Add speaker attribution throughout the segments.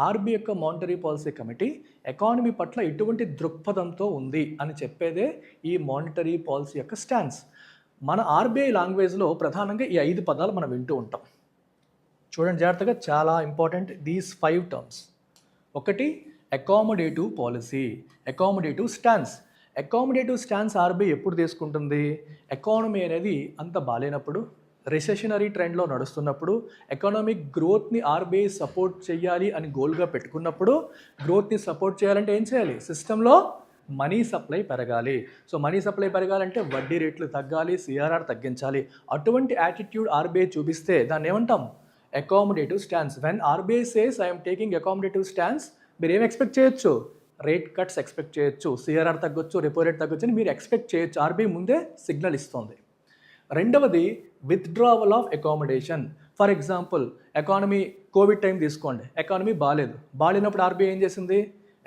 Speaker 1: RBI యొక్క monetary policy committee economy పట్ల ఎటువంటి దృక్పథంతో ఉంది అని చెప్పేదే ఈ మానిటరీ పాలసీ యొక్క స్టాన్స్. మన ఆర్బీఐ లాంగ్వేజ్లో ప్రధానంగా ఈ 5 పదాలు మనం వింటూ ఉంటాం. చూడండి జాగ్రత్తగా, చాలా ఇంపార్టెంట్ దీస్ 5 టర్మ్స్. ఒకటి accommodative policy, accommodative stance. Accommodative stance RBI ఎప్పుడు తీసుకుంటుంది? ఎకానమీ అనేది అంత బాలేనప్పుడు, రిసెషనరీ ట్రెండ్లో నడుస్తున్నప్పుడు, ఎకనామిక్ గ్రోత్ని ఆర్బీఐ సపోర్ట్ చేయాలి అని గోల్గా పెట్టుకున్నప్పుడు, గ్రోత్ని సపోర్ట్ చేయాలంటే ఏం చేయాలి? సిస్టంలో మనీ సప్లై పెరగాలి. సో మనీ సప్లై పెరగాలంటే వడ్డీ రేట్లు తగ్గాలి, సిఆర్ఆర్ తగ్గించాలి. అటువంటి యాటిట్యూడ్ ఆర్బీఐ చూపిస్తే దాన్ని ఏమంటాం? Accommodative stance. When RBI says I'm taking accommodative stance, మీరు ఏం ఎక్స్పెక్ట్ చేయొచ్చు? రేట్ కట్స్ ఎక్స్పెక్ట్ చేయొచ్చు, సిఆర్ఆర్ తగ్గొచ్చు, రెపో రేట్ తగ్గొచ్చు అని మీరు ఎక్స్పెక్ట్ చేయొచ్చు. ఆర్బీఐ ముందే సిగ్నల్ ఇస్తుంది. రెండవది withdrawal of accommodation. For example, economy Covid time తీసుకోండి, ఎకానమీ బాగాలేనప్పుడు ఆర్బీఐ ఏం చేసింది?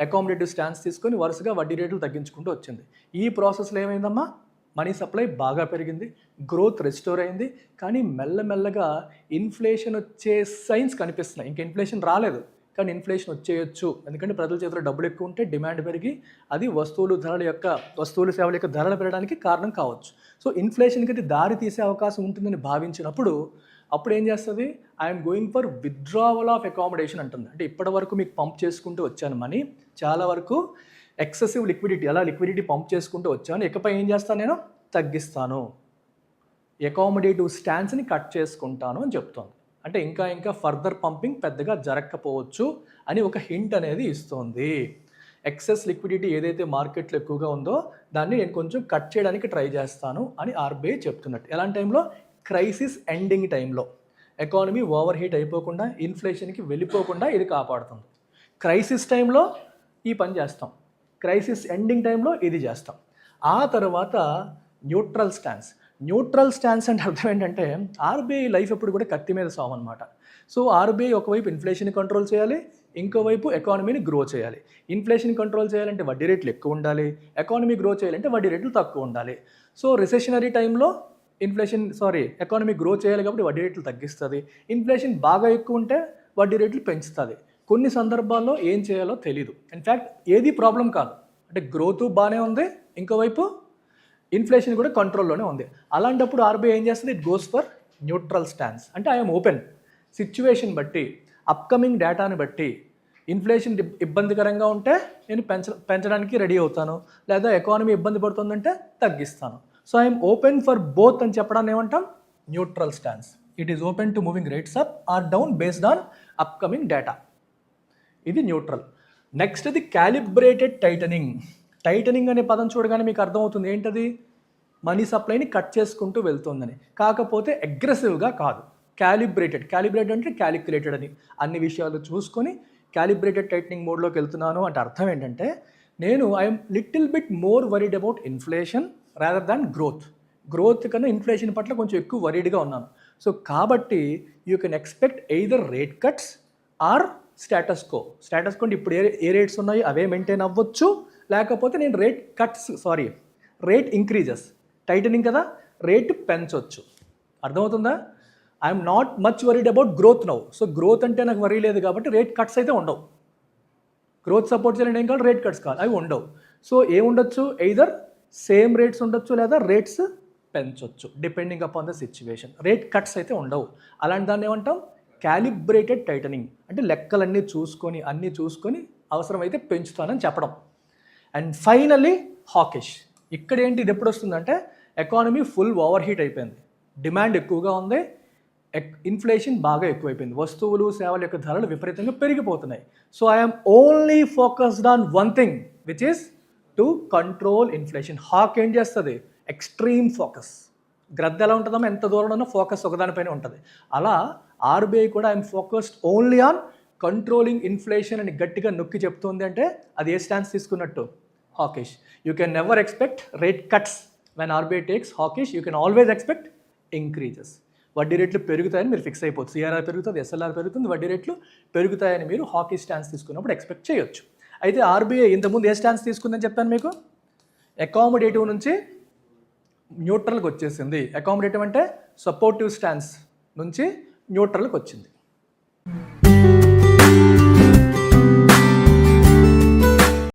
Speaker 1: అకామిడేటివ్ స్టాన్స్ తీసుకొని వరుసగా వడ్డీ రేట్లు తగ్గించుకుంటూ వచ్చింది. ఈ ప్రాసెస్లో ఏమైందమ్మా? మనీ సప్లై బాగా పెరిగింది, గ్రోత్ రెస్టోర్ అయింది. కానీ మెల్లమెల్లగా ఇన్ఫ్లేషన్ వచ్చే సైన్స్ కనిపిస్తున్నాయి. ఇంకా ఇన్ఫ్లేషన్ రాలేదు, కానీ ఇన్ఫ్లేషన్ వచ్చేయచ్చు. ఎందుకంటే ప్రజల చేతిలో డబ్బులు ఎక్కువ ఉంటే డిమాండ్ పెరిగి అది వస్తువులు సేవల యొక్క ధరలు పెరగడానికి కారణం కావచ్చు. సో ఇన్ఫ్లేషన్కి అది దారి తీసే అవకాశం ఉంటుందని భావించినప్పుడు అప్పుడు ఏం చేస్తుంది? I'm going for withdrawal of accommodation అంటుంది. అంటే ఇప్పటి వరకు మీకు పంప్ చేసుకుంటూ వచ్చాను మనీ, చాలా వరకు ఎక్సెసివ్ లిక్విడిటీ, అలా లిక్విడిటీ పంప్ చేసుకుంటూ వచ్చాను, ఇకపై ఏం చేస్తాను? నేను తగ్గిస్తాను, అకామిడేటివ్ స్టాన్స్ని కట్ చేసుకుంటాను అని చెప్తోంది. అంటే ఇంకా ఫర్దర్ పంపింగ్ పెద్దగా జరగకపోవచ్చు అని ఒక హింట్ అనేది ఇస్తుంది. ఎక్సెస్ లిక్విడిటీ ఏదైతే మార్కెట్లో ఎక్కువగా ఉందో దాన్ని నేను కొంచెం కట్ చేయడానికి ట్రై చేస్తాను అని ఆర్బీఐ చెప్తున్నట్టు. ఎలాంటి టైంలో? క్రైసిస్ ఎండింగ్ టైంలో. ఎకానమీ ఓవర్ హీట్ అయిపోకుండా, ఇన్ఫ్లేషన్కి వెళ్ళిపోకుండా ఇది కాపాడుతుంది. క్రైసిస్ టైంలో ఈ పని చేస్తాం, క్రైసిస్ ఎండింగ్ టైంలో ఇది చేస్తాం. ఆ తర్వాత న్యూట్రల్ స్టాన్స్. న్యూట్రల్ స్టాన్స్ అంటే అర్థం ఏంటంటే ఆర్బీఐ లైఫ్ ఎప్పుడు కూడా కత్తి మీద సాము అనమాట. సో ఆర్బీఐ ఒకవైపు ఇన్ఫ్లేషన్ కంట్రోల్ చేయాలి, ఇంకోవైపు ఎకానమీని గ్రో చేయాలి. ఇన్ఫ్లేషన్ కంట్రోల్ చేయాలంటే వడ్డీ రేట్లు ఎక్కువ ఉండాలి, ఎకానమీ గ్రో చేయాలంటే వడ్డీ రేట్లు తక్కువ ఉండాలి. సో రిసెషనరీ టైంలో ఎకానమీ గ్రో చేయాలి కాబట్టి వడ్డీ రేట్లు తగ్గిస్తుంది. ఇన్ఫ్లేషన్ బాగా ఎక్కువ ఉంటే వడ్డీ రేట్లు పెంచుతుంది. కొన్ని సందర్భాల్లో ఏం చేయాలో తెలీదు. ఇన్ఫ్యాక్ట్ ఏది ప్రాబ్లం కాదు, అంటే గ్రోత్ బాగానే ఉంది, ఇంకోవైపు ఇన్ఫ్లేషన్ కూడా కంట్రోల్లోనే ఉంది. అలాంటప్పుడు ఆర్బీఐ ఏం చేస్తుంది? It goes for neutral stance. అంటే ఐఎమ్ ఓపెన్, సిచ్యువేషన్ బట్టి, అప్కమింగ్ డేటాని బట్టి ఇన్ఫ్లేషన్ ఇబ్బందికరంగా ఉంటే నేను పెంచడానికి రెడీ అవుతాను, లేదా ఎకానమీ ఇబ్బంది పడుతుందంటే తగ్గిస్తాను. So I'm open for both అని చెప్పడాన్ని ఏమంటాం? Neutral stance. It is open to moving rates up or down based on upcoming data. ఇది న్యూట్రల్. నెక్స్ట్ అది క్యాలిబ్రేటెడ్ టైటనింగ్. టైటనింగ్ అనే పదం చూడగానే మీకు అర్థమవుతుంది ఏంటది? మనీ సప్లైని కట్ చేసుకుంటూ వెళ్తుందని. కాకపోతే అగ్రెసివ్గా కాదు, క్యాలిబ్రేటెడ్ అంటే క్యాలిక్యులేటెడ్ అని. అన్ని విషయాలు చూసుకొని క్యాలిబ్రేటెడ్ టైటనింగ్ మోడ్లోకి వెళ్తున్నాను అంటే అర్థం ఏంటంటే నేను I'm little bit more worried about inflation rather than growth కన్నా ఇన్ఫ్లేషన్ పట్ల కొంచెం ఎక్కువ వరీడ్గా ఉన్నాను. సో కాబట్టి you can expect either rate cuts are status quo అంటే ఇప్పుడు ఏ రేట్స్ ఉన్నాయో అవే మెయింటైన్ అవ్వచ్చు, లేకపోతే నేను రేట్ ఇంక్రీజెస్, టైటనింగ్ కదా, రేట్ పెంచవచ్చు. అర్థమవుతుందా? I'm not much worried about growth now. So growth అంటే నాకు వరీ లేదు కాబట్టి రేట్ కట్స్ అయితే ఉండవు. గ్రోత్ సపోర్ట్ చేయాలంటే ఏం కావాలి? రేట్ కట్స్ కావాలి, అవి ఉండవు. సో ఏముండొచ్చు? ఎయిదర్ సేమ్ రేట్స్ ఉండొచ్చు, లేదా రేట్స్ పెంచవచ్చు depending upon the situation. Rate cuts అయితే ఉండవు. అలాంటి దాన్ని ఏమంటాం? Calibrated titling. అంటే లెక్కలన్నీ చూసుకొని అన్నీ చూసుకొని అవసరమైతే పెంచుతానని చెప్పడం. And finally hawkish. ఇక్కడ ఏంటి? ఇది ఎప్పుడు వస్తుందంటే ఎకానమీ ఫుల్ ఓవర్ హీట్ అయిపోయింది, డిమాండ్ ఎక్కువగా ఉంది, ఇన్ఫ్లేషన్ బాగా ఎక్కువైపోయింది, వస్తువులు సేవల యొక్క ధరలు విపరీతంగా పెరిగిపోతున్నాయి. So I'm only focused on one thing which is to control inflation. Hawk ఏం చేస్తుంది? Extreme focus. గ్రద్ద ఎలా ఉంటుందో ఎంత దూరం ఉన్నా ఫోకస్ ఒకదానిపైన ఉంటుంది. అలా ఆర్బీఐ కూడా I'm focused only on controlling inflation అని గట్టిగా నొక్కి చెప్తుంది. అంటే అది ఏ స్టాన్స్ తీసుకున్నట్టు? Hawkish. You can never expect rate cuts when RBI takes hawkish. You can always expect increases. వడ్డీ రేట్లు పెరుగుతాయని మీరు ఫిక్స్ అయిపోతుంది. సిఆర్ఆర్ పెరుగుతుంది, ఎస్ఎల్ఆర్ పెరుగుతుంది, వడ్డీ రేట్లు పెరుగుతాయని మీరు హాకీ స్టాన్స్ తీసుకున్నప్పుడు ఎక్స్పెక్ట్ చేయొచ్చు. అయితే ఆర్బీఐ ఇంతకుముందు ఏ స్టాన్స్ తీసుకుందని చెప్పాను మీకు? అకామిడేటివ్ నుంచి న్యూట్రల్కి వచ్చేసింది. అకామిడేటివ్ అంటే సపోర్టివ్ స్టాన్స్ నుంచి న్యూట్రల్కి వచ్చింది.